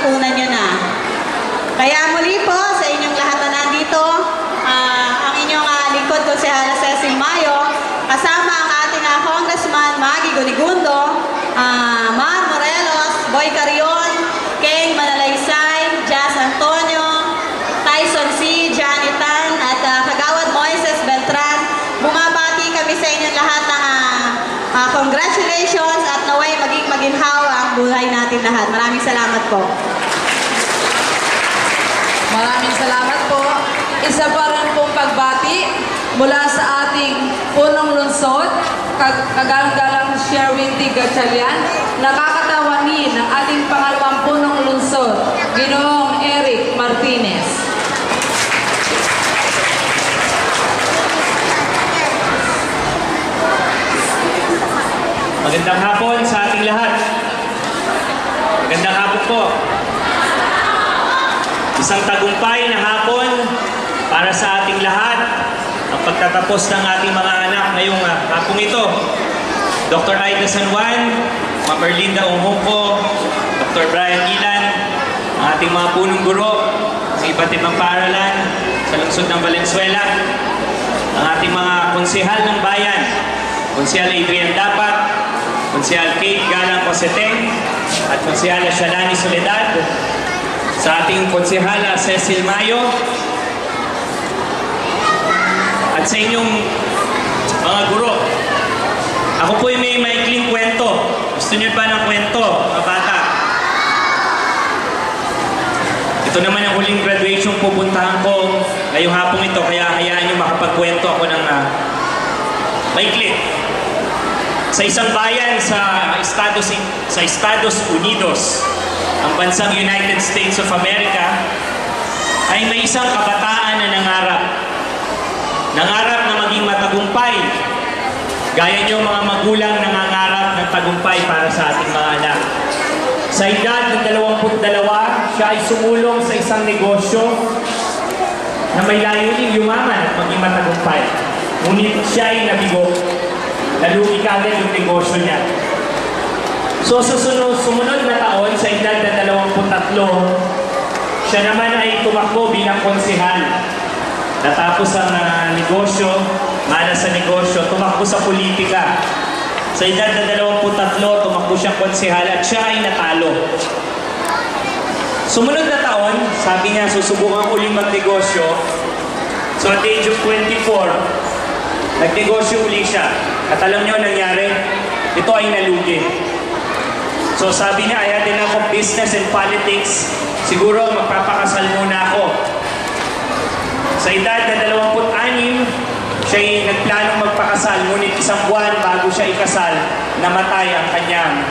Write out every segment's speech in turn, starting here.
maipunan nyo na. Kaya muli po sa inyong lahat na nandito, ang inyong lingkod ko si Hala Cecil Mayo, kasama ang ating Congressman Maggie Gunigundo, Mar Morelos, Boy Carion, Keng Manalaysay, Jazz Antonio, Tyson C, Johnny Tan, at Kagawad Moises Beltran. Bumabati kami sa inyong lahat ng congratulations at naway maging maginhawa ang buhay natin lahat. Maraming salamat po. Maraming salamat po. Isa pa rin pong pagbati mula sa ating punong lungsod, kagalang-galang Sherwin T. Gatchalian, nakakatawanin ng ating pangalawang punong lungsod, Ginoong Eric Martinez. Magandang hapon sa ating lahat. Magandang hapon po. Isang tagumpay na hapon para sa ating lahat ang pagtatapos ng ating mga anak ngayong hapong ito. Dr. Aida San Juan, Ma'am Erlinda Unghuko, Dr. Brian Ilan, ang ating mga punong guro sa iba't ibang paaralan sa lungsod ng Valenzuela, ang ating mga konsehal ng bayan, Konsehal Adrian Dapat, Konsehal Kate Galang Coseteng, at Konsehal Shalani Soledad, sa ating konsehala Cecil Mayo, at sa inyong mga guro. Ako po'y may maikling kwento. Gusto niyo ba ng kwento, mga bata? Ito naman ang huling graduation pupuntahan ko ngayong hapong ito, kaya hayaan niyo makapagkwento ako ng maikli. Sa isang bayan sa Estados Unidos, ang bansang United States of America, ay may isang kabataan na nangarap. Nangarap na maging matagumpay. Gaya niyo mga magulang nangangarap ng tagumpay para sa ating mga anak. Sa edad ng 22, siya ay sumulong sa isang negosyo na may layuning yumaman at maging matagumpay. Ngunit siya ay nabigo. Nalugi kagad yung negosyo niya. So, sumunod na taon, sa edad na 23, siya naman ay tumakbo bilang konsehal. Natapos ang negosyo, malas sa negosyo, tumakbo sa politika. Sa edad na 23, tumakbo siyang konsehal at siya ay natalo. Sumunod na taon, sabi niya, susubukan uling magnegosyo. So, at the age of 24, nagnegosyo uli siya. At alam niyo nangyari, ito ay nalugi. So sabi niya, I had enough of business and politics. Siguro magpapakasal muna ako. Sa edad na 26, siya ay nagplanong magpakasal. Ngunit isang buwan bago siya ikasal, namatay ang kanyang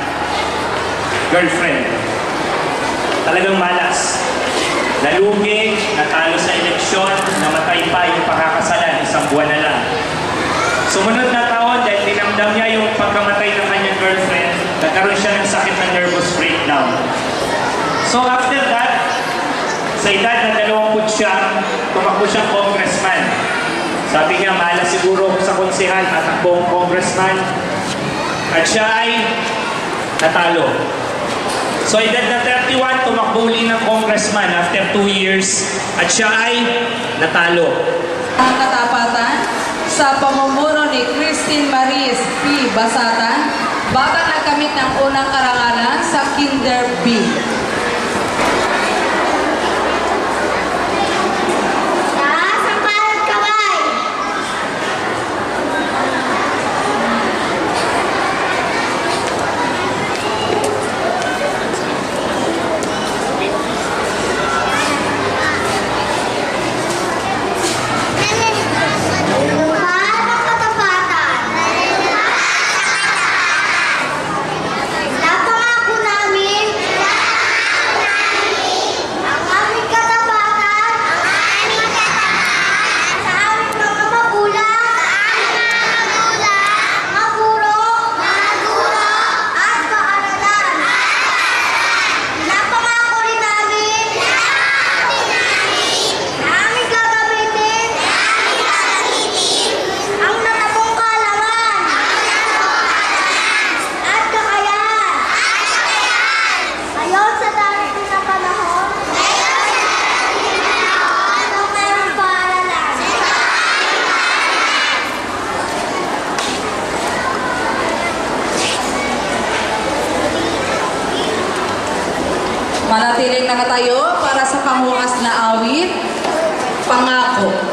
girlfriend. Talagang malas. Nalugi, natalo sa eleksyon, namatay pa yung pakakasalan, isang buwan na lang. Sumunod na taon, dahil dinamdam niya yung pagkamatay ng kanyang girlfriend, nagkaroon siya ng sakit ng nervous breakdown. So after that, sa edad na 20 siya, tumakbo siyang congressman. Sabi niya, mahala siguro sa konsehan at takbong congressman. At siya ay natalo. So edad na 31, tumakbo uli ng congressman after 2 years. At siya ay natalo. Ang katapatan sa pamumuno ni Christine Maris P. Basatan, bata nagkamit ng unang karangalan sa Kinder B. Napangako namin nakatayo para sa pangwakas na awit, Pangako.